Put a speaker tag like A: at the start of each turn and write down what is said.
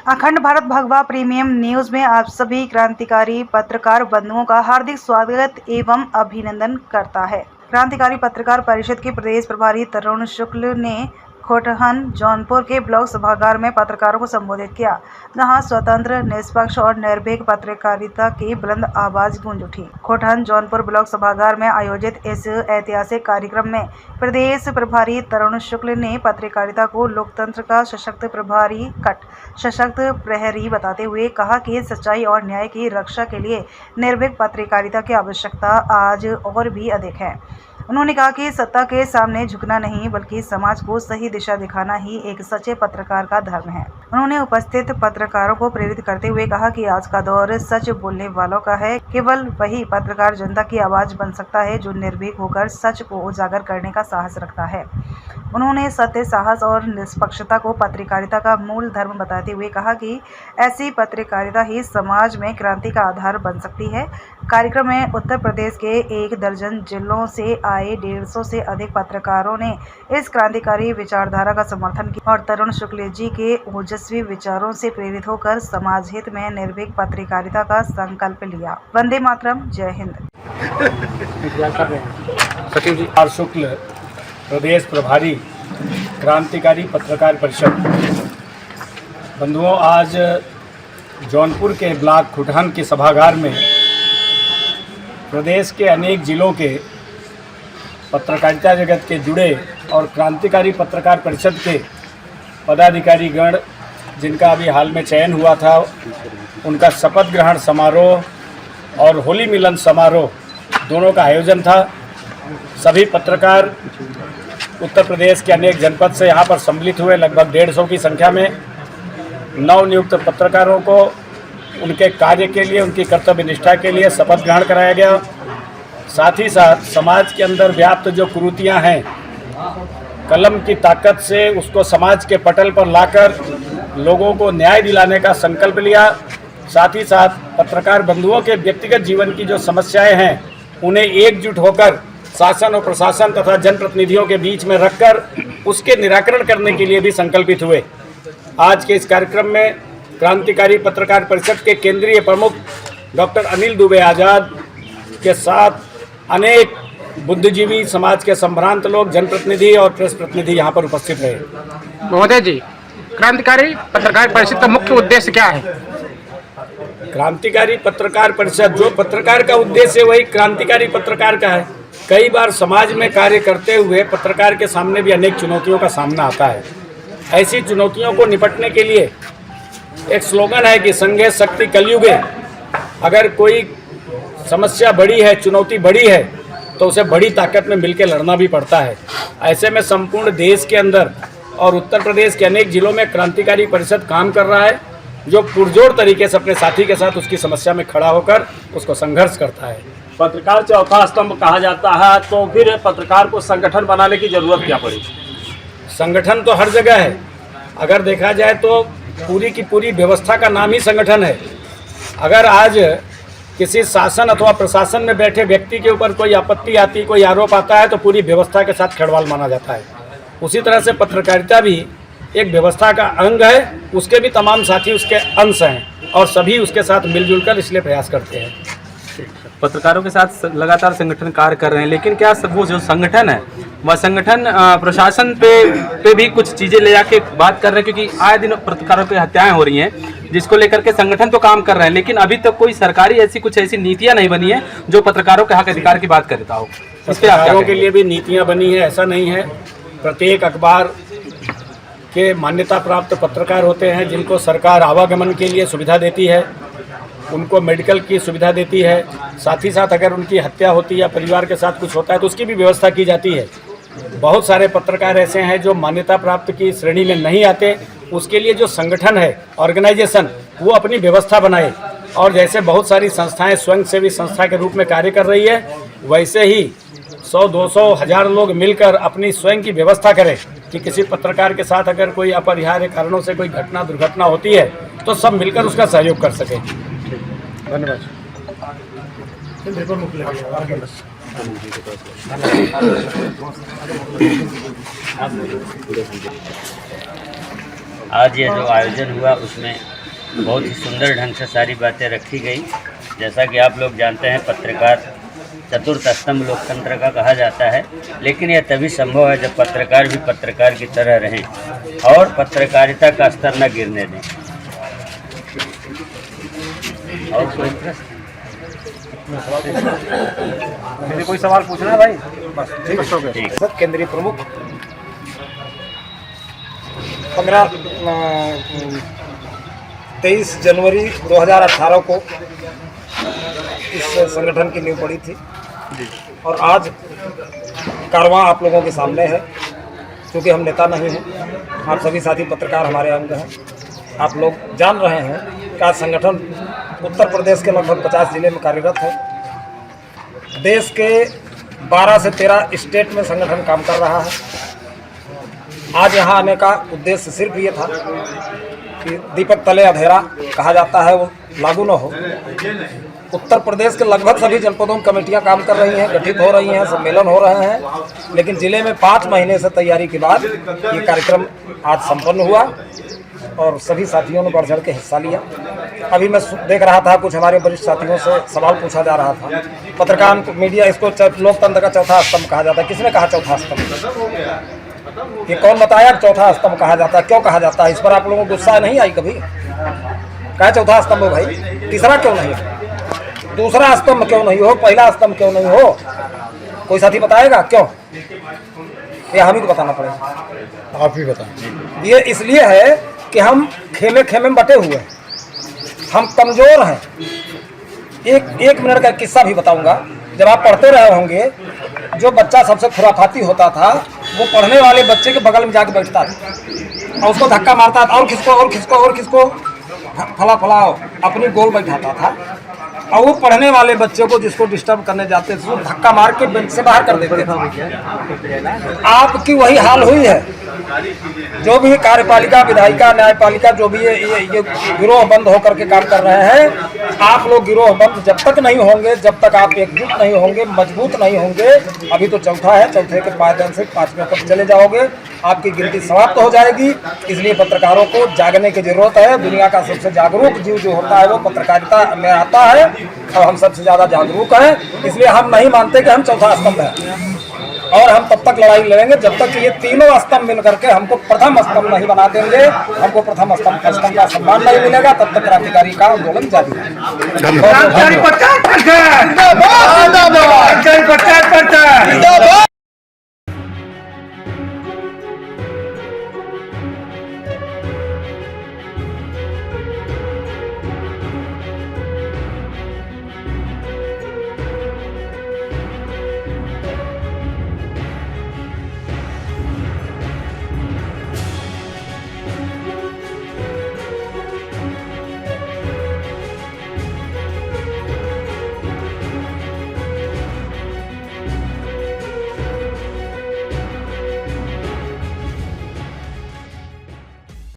A: अखंड भारत भगवा premium news में आप सभी क्रांतिकारी पत्रकार बंधुओं का हार्दिक स्वागत एवं अभिनंदन करता है। क्रांतिकारी पत्रकार परिषद के प्रदेश प्रभारी तरुण शुक्ल ने खोटहन जौनपुर के ब्लॉक सभागार में पत्रकारों को संबोधित किया, जहां स्वतंत्र, निष्पक्ष और निर्भीक पत्रकारिता की बुलंद आवाज गूंज उठी। खोटहन जौनपुर ब्लॉक सभागार में आयोजित इस ऐतिहासिक कार्यक्रम में प्रदेश प्रभारी तरुण शुक्ल ने पत्रकारिता को लोकतंत्र का सशक्त प्रभारी सशक्त प्रहरी बताते हुए कहा कि सच्चाई और न्याय की रक्षा के लिए निर्भीक पत्रकारिता की आवश्यकता आज और भी अधिक है। उन्होंने कहा कि सत्ता के सामने झुकना नहीं बल्कि समाज को सही दिशा दिखाना ही एक सच्चे पत्रकार का धर्म है। उन्होंने उपस्थित पत्रकारों को प्रेरित करते हुए कहा कि आज का दौर सच बोलने वालों का है। केवल वही पत्रकार जनता की आवाज बन सकता है जो निर्भीक होकर सच को उजागर करने का साहस रखता है। उन्होंने सत्य, साहस और निष्पक्षता को पत्रकारिता का मूल धर्म बताते हुए कहा कि ऐसी पत्रकारिता ही समाज में क्रांति का आधार बन सकती है। कार्यक्रम में उत्तर प्रदेश के 1 दर्जन जिलों से आए 150 से अधिक पत्रकारों ने इस क्रांतिकारी विचारधारा का समर्थन किया और तरुण शुक्ल जी के ओजस्वी विचारों से प्रेरित होकर समाज हित में निर्भीक पत्रकारिता का संकल्प लिया। वंदे मातरम, जय हिंद।
B: सचिव जी आर शुक्ल, प्रदेश प्रभारी क्रांतिकारी पत्रकार परिषद। बंधुओं, आज जौनपुर के ब्लॉक खोटहन के सभागार में प्रदेश के अनेक जिलों के पत्रकारिता जगत के जुड़े और क्रांतिकारी पत्रकार परिषद के पदाधिकारीगण, जिनका अभी हाल में चयन हुआ था, उनका शपथ ग्रहण समारोह और होली मिलन समारोह दोनों का आयोजन था। सभी पत्रकार उत्तर प्रदेश के अनेक जनपद से यहाँ पर सम्मिलित हुए। लगभग 150 की संख्या में नवनियुक्त पत्रकारों को उनके कार्य के लिए, उनकी कर्तव्य निष्ठा के लिए शपथ ग्रहण कराया गया। साथ ही साथ समाज के अंदर व्याप्त जो कुरीतियाँ हैं, कलम की ताकत से उसको समाज के पटल पर लाकर लोगों को न्याय दिलाने का संकल्प लिया। साथ ही साथ पत्रकार बंधुओं के व्यक्तिगत जीवन की जो समस्याएं हैं, उन्हें एकजुट होकर शासन और प्रशासन तथा जनप्रतिनिधियों के बीच में रखकर उसके निराकरण करने के लिए भी संकल्पित हुए। आज के इस कार्यक्रम में क्रांतिकारी पत्रकार परिषद के केंद्रीय प्रमुख डॉक्टर अनिल दुबे आज़ाद के साथ अनेक बुद्धिजीवी, समाज के संभ्रांत लोग, जनप्रतिनिधि और प्रेस प्रतिनिधि यहाँ पर उपस्थित रहे।
C: महोदय जी, क्रांतिकारी पत्रकार परिषद का मुख्य उद्देश्य क्या है?
B: क्रांतिकारी पत्रकार परिषद, जो पत्रकार का उद्देश्य है वही क्रांतिकारी पत्रकार का है। कई बार समाज में कार्य करते हुए पत्रकार के सामने भी अनेक चुनौतियों का सामना आता है। ऐसी चुनौतियों को निपटने के लिए एक स्लोगन है कि संघे शक्ति कलयुगे। अगर कोई समस्या बड़ी है, चुनौती बड़ी है, तो उसे बड़ी ताकत में मिलकर लड़ना भी पड़ता है। ऐसे में संपूर्ण देश के अंदर और उत्तर प्रदेश के अनेक जिलों में क्रांतिकारी परिषद काम कर रहा है, जो पुरजोर तरीके से अपने साथी के साथ उसकी समस्या में खड़ा होकर उसको संघर्ष करता है।
D: पत्रकार चौथा स्तंभ कहा जाता है, तो फिर पत्रकार को संगठन बनाने की जरूरत क्या पड़ी?
B: संगठन तो हर जगह है। अगर देखा जाए तो पूरी की पूरी व्यवस्था का नाम ही संगठन है। अगर आज किसी शासन अथवा प्रशासन में बैठे व्यक्ति के ऊपर कोई आपत्ति आती, कोई आरोप आता है, तो पूरी व्यवस्था के साथ खिलवाड़ माना जाता है। उसी तरह से पत्रकारिता भी एक व्यवस्था का अंग है। उसके भी तमाम साथी उसके अंश हैं और सभी उसके साथ मिलजुल कर इसलिए प्रयास करते हैं।
E: पत्रकारों के साथ लगातार संगठन कार्य कर रहे हैं, लेकिन क्या सब वो जो संगठन है वह संगठन प्रशासन पे भी कुछ चीज़ें ले जाके बात कर रहे हैं? क्योंकि आए दिन पत्रकारों की हत्याएं हो रही हैं, जिसको लेकर के संगठन तो काम कर रहे हैं, लेकिन अभी तक कोई सरकारी ऐसी नीतियां नहीं बनी है जो पत्रकारों के हक अधिकार की बात करता हो।
B: पत्रकारों के लिए भी नीतियाँ बनी है, ऐसा नहीं है। प्रत्येक अखबार के मान्यता प्राप्त पत्रकार होते हैं, जिनको सरकार आवागमन के लिए सुविधा देती है, उनको मेडिकल की सुविधा देती है। साथ ही साथ अगर उनकी हत्या होती है या परिवार के साथ कुछ होता है तो उसकी भी व्यवस्था की जाती है। बहुत सारे पत्रकार ऐसे हैं जो मान्यता प्राप्त की श्रेणी में नहीं आते। उसके लिए जो संगठन है, ऑर्गेनाइजेशन, वो अपनी व्यवस्था बनाए। और जैसे बहुत सारी संस्थाएं स्वयंसेवी संस्था के रूप में कार्य कर रही है, वैसे ही 100, 200, 1000 लोग मिलकर अपनी स्वयं की व्यवस्था करें कि किसी पत्रकार के साथ अगर कोई अपरिहार्य कारणों से कोई घटना, दुर्घटना होती है तो सब मिलकर उसका सहयोग कर सकें।
C: धन्यवाद।
F: आज ये जो आयोजन हुआ उसमें बहुत ही सुंदर ढंग से सारी बातें रखी गई। जैसा कि आप लोग जानते हैं, पत्रकार चतुर्थ स्तंभ लोकतंत्र का कहा जाता है, लेकिन यह तभी संभव है जब पत्रकार भी पत्रकार की तरह रहें और पत्रकारिता का स्तर न गिरने दें। और कोई प्रश्न?
B: कोई सवाल पूछना है भाई? बस ठीक है।
F: ठीक।
B: सर, केंद्रीय प्रमुख 23 जनवरी 2018 को इस संगठन की नींव पड़ी थी और आज कारवां आप लोगों के सामने है। क्योंकि हम नेता नहीं हैं, आप सभी साथी पत्रकार हमारे अंग हैं। आप लोग जान रहे हैं कि आज संगठन उत्तर प्रदेश के लगभग 50 जिले में कार्यरत है। देश के 12 से 13 स्टेट में संगठन काम कर रहा है। आज यहाँ आने का उद्देश्य सिर्फ ये था कि दीपक तले अंधेरा कहा जाता है वो लागू न हो। उत्तर प्रदेश के लगभग सभी जनपदों में कमेटियां काम कर रही हैं, गठित हो रही हैं, सम्मेलन हो रहे हैं, लेकिन जिले में 5 महीने से तैयारी के बाद ये कार्यक्रम आज संपन्न हुआ और सभी साथियों ने बढ़ चढ़ के हिस्सा लिया। अभी मैं देख रहा था, कुछ हमारे वरिष्ठ साथियों से सवाल पूछा जा रहा था। पत्रकार मीडिया इसको लोकतंत्र का चौथा स्तंभ कहा जाता है। किसने कहा चौथा स्तंभ? ये कौन बताया चौथा स्तंभ कहा जाता है? क्यों कहा जाता है? इस पर आप लोगों को गुस्सा नहीं आई कभी? कहा चौथा स्तंभ हो भाई, तीसरा क्यों नहीं? दूसरा स्तंभ क्यों नहीं हो? पहला स्तंभ क्यों नहीं हो? कोई साथी बताएगा क्यों? ये हम ही को बताना पड़ेगा।
G: आप ही बताएं।
B: ये इसलिए है कि हम खेमे खेमे में बटे हुए हैं, हम कमजोर हैं। एक मिनट का किस्सा भी बताऊंगा। जब आप पढ़ते रहे होंगे, जो बच्चा सबसे खुराफाती होता था वो पढ़ने वाले बच्चे के बगल में जाके बैठता था और उसको धक्का मारता था, और किसको फला फलाओ, अपनी गोल बैठाता था। और वो पढ़ने वाले बच्चे को जिसको डिस्टर्ब करने जाते थे वो धक्का मार के बेंच से बाहर कर देते थे। आपकी वही हाल हुई है। जो भी कार्यपालिका, विधायिका, न्यायपालिका, जो भी ये गिरोह बंद होकर के काम कर रहे हैं, आप लोग गिरोह बंद जब तक नहीं होंगे, जब तक आप एकजुट नहीं होंगे, मजबूत नहीं होंगे, अभी तो चौथा है, चौथे के पायदान से 5वें पर चले जाओगे, आपकी गिनती समाप्त हो जाएगी। इसलिए पत्रकारों को जागने की जरूरत है। दुनिया का सबसे जागरूक जीव जो होता है वो पत्रकारिता में आता है और हम सबसे ज़्यादा जागरूक हैं। इसलिए हम नहीं मानते कि हम चौथा स्तंभ हैं और हम तब तक लड़ाई लड़ेंगे जब तक ये तीनों स्तंभ मिल करके हमको प्रथम स्तंभ नहीं बना देंगे, हमको प्रथम स्तंभ का सम्मान नहीं मिलेगा, तब तक क्रांतिकारी का आंदोलन जारी है।